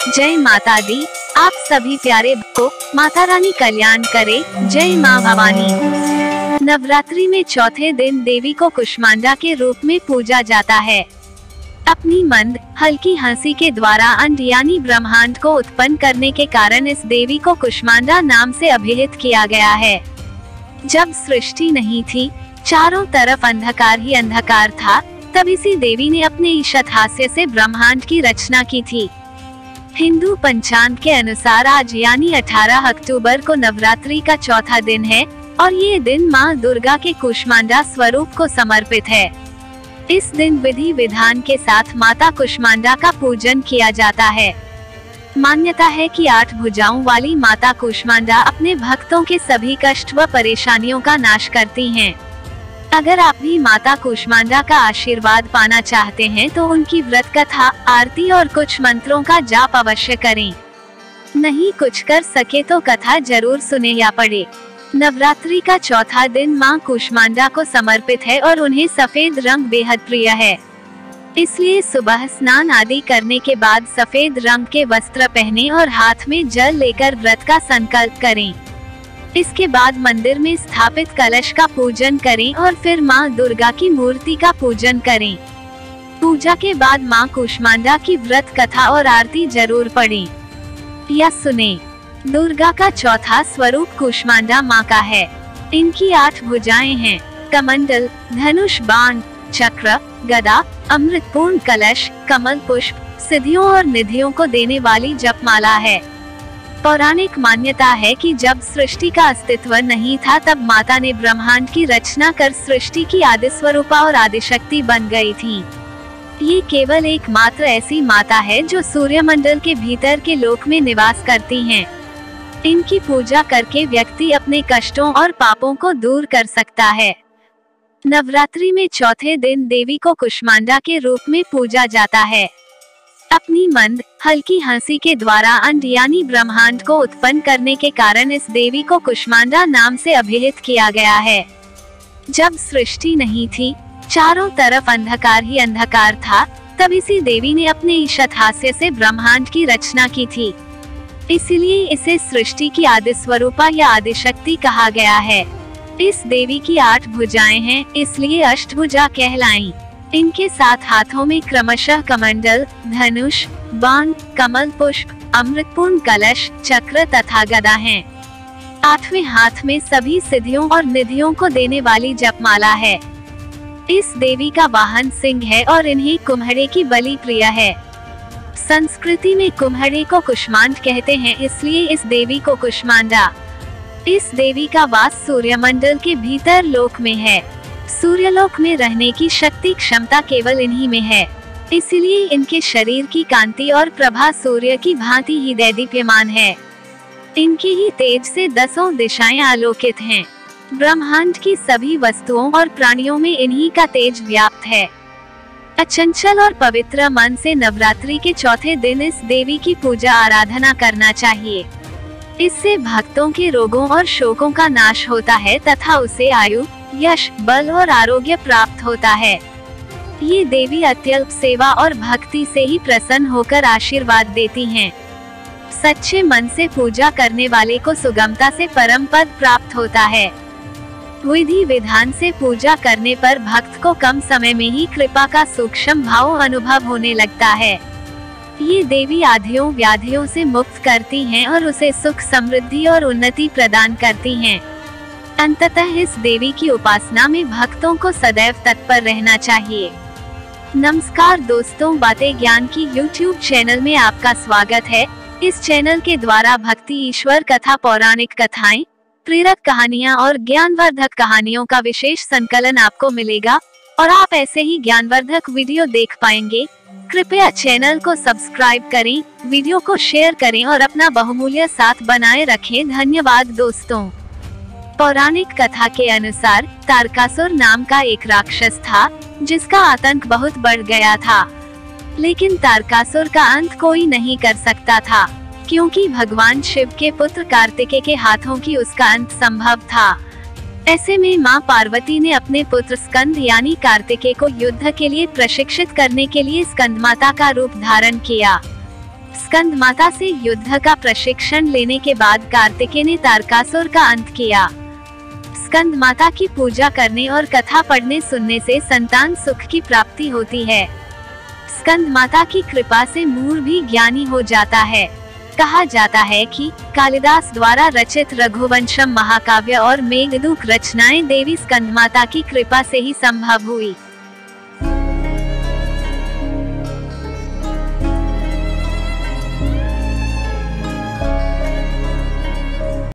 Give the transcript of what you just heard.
जय माता दी। आप सभी प्यारे को माता रानी कल्याण करे। जय माँ भवानी। नवरात्रि में चौथे दिन देवी को कुष्मांडा के रूप में पूजा जाता है। अपनी मंद हल्की हंसी के द्वारा अंड यानी ब्रह्मांड को उत्पन्न करने के कारण इस देवी को कुष्मांडा नाम से अभिहित किया गया है। जब सृष्टि नहीं थी, चारों तरफ अंधकार ही अंधकार था, तब इसी देवी ने अपने ईशत हास्य से ब्रह्मांड की रचना की थी। हिंदू पंचांग के अनुसार आज यानी 18 अक्टूबर को नवरात्रि का चौथा दिन है और ये दिन माँ दुर्गा के कुष्मांडा स्वरूप को समर्पित है। इस दिन विधि विधान के साथ माता कुष्मांडा का पूजन किया जाता है। मान्यता है कि 8 भुजाओं वाली माता कुष्मांडा अपने भक्तों के सभी कष्ट व परेशानियों का नाश करती हैं। अगर आप भी माता कुष्मांडा का आशीर्वाद पाना चाहते हैं तो उनकी व्रत कथा, आरती और कुछ मंत्रों का जाप अवश्य करें। नहीं कुछ कर सके तो कथा जरूर सुने या पढ़े। नवरात्रि का चौथा दिन मां कुष्मांडा को समर्पित है और उन्हें सफेद रंग बेहद प्रिय है। इसलिए सुबह स्नान आदि करने के बाद सफेद रंग के वस्त्र पहने और हाथ में जल लेकर व्रत का संकल्प करें। इसके बाद मंदिर में स्थापित कलश का पूजन करें और फिर मां दुर्गा की मूर्ति का पूजन करें। पूजा के बाद मां कुष्मांडा की व्रत कथा और आरती जरूर पढ़ें या सुने। दुर्गा का चौथा स्वरूप कुष्मांडा मां का है। इनकी 8 भुजाएं हैं: कमंडल, धनुष, बाण, चक्र, गदा, अमृतपूर्ण कलश, कमल पुष्प, सिद्धियों और निधियों को देने वाली जपमाला है। पौराणिक मान्यता है कि जब सृष्टि का अस्तित्व नहीं था तब माता ने ब्रह्मांड की रचना कर सृष्टि की आदि स्वरूपा और आदिशक्ति बन गई थी। ये केवल एकमात्र ऐसी माता है जो सूर्यमंडल के भीतर के लोक में निवास करती हैं। इनकी पूजा करके व्यक्ति अपने कष्टों और पापों को दूर कर सकता है। नवरात्रि में चौथे दिन देवी को कुष्मांडा के रूप में पूजा जाता है। अपनी मंद हल्की हंसी के द्वारा अंड यानी ब्रह्मांड को उत्पन्न करने के कारण इस देवी को कुष्मांडा नाम से अभिहित किया गया है। जब सृष्टि नहीं थी, चारों तरफ अंधकार ही अंधकार था, तब इसी देवी ने अपने ईशत हास्य से ब्रह्मांड की रचना की थी। इसीलिए इसे सृष्टि की आदि स्वरूपा या आदिशक्ति कहा गया है। इस देवी की 8 भुजाएं हैं, इसलिए अष्टभुजा कहलाई। इनके 7 हाथों में क्रमशः कमंडल, धनुष, बाण, कमल पुष्प, अमृतपूर्ण कलश, चक्र तथा गदा हैं। 8वें हाथ में सभी सिद्धियों और निधियों को देने वाली जपमाला है। इस देवी का वाहन सिंह है और इन्हें कुम्हड़े की बलि प्रिय है। संस्कृति में कुम्हड़े को कुष्मांड कहते हैं, इसलिए इस देवी को कुष्मांडा। इस देवी का वास सूर्यमंडल के भीतर लोक में है। सूर्यलोक में रहने की शक्ति क्षमता केवल इन्हीं में है, इसलिए इनके शरीर की कांति और प्रभा सूर्य की भांति ही दैदीप्यमान है। इनके ही तेज से 10 दिशाएं आलोकित हैं। ब्रह्मांड की सभी वस्तुओं और प्राणियों में इन्हीं का तेज व्याप्त है। अचंचल और पवित्र मन से नवरात्रि के चौथे दिन इस देवी की पूजा आराधना करना चाहिए। इससे भक्तों के रोगों और शोकों का नाश होता है तथा उसे आयु, यश, बल और आरोग्य प्राप्त होता है। ये देवी अत्यल्प सेवा और भक्ति से ही प्रसन्न होकर आशीर्वाद देती हैं। सच्चे मन से पूजा करने वाले को सुगमता से परम पद प्राप्त होता है। विधि विधान से पूजा करने पर भक्त को कम समय में ही कृपा का सूक्ष्म भाव अनुभव होने लगता है। ये देवी आधियों व्याधियों से मुक्त करती हैं और उसे सुख, समृद्धि और उन्नति प्रदान करती हैं। अंततः इस देवी की उपासना में भक्तों को सदैव तत्पर रहना चाहिए। नमस्कार दोस्तों, बातें ज्ञान की YouTube चैनल में आपका स्वागत है। इस चैनल के द्वारा भक्ति, ईश्वर कथा, पौराणिक कथाएं, प्रेरक कहानियां और ज्ञानवर्धक कहानियों का विशेष संकलन आपको मिलेगा और आप ऐसे ही ज्ञानवर्धक वीडियो देख पाएंगे। कृपया चैनल को सब्सक्राइब करें, वीडियो को शेयर करें और अपना बहुमूल्य साथ बनाए रखें। धन्यवाद दोस्तों। पौराणिक कथा के अनुसार तारकासुर नाम का एक राक्षस था जिसका आतंक बहुत बढ़ गया था, लेकिन तारकासुर का अंत कोई नहीं कर सकता था, क्योंकि भगवान शिव के पुत्र कार्तिकेय के हाथों की उसका अंत संभव था। ऐसे में मां पार्वती ने अपने पुत्र स्कंद यानी कार्तिकेय को युद्ध के लिए प्रशिक्षित करने के लिए स्कंदमाता का रूप धारण किया। स्कंद माता से युद्ध का प्रशिक्षण लेने के बाद कार्तिकेय ने तारकासुर का अंत किया। स्कंद माता की पूजा करने और कथा पढ़ने सुनने से संतान सुख की प्राप्ति होती है। स्कंद माता की कृपा से मूढ़ भी ज्ञानी हो जाता है। कहा जाता है कि कालिदास द्वारा रचित रघुवंशम महाकाव्य और मेघदूत रचनाएं देवी स्कंद माता की कृपा से ही संभव हुई।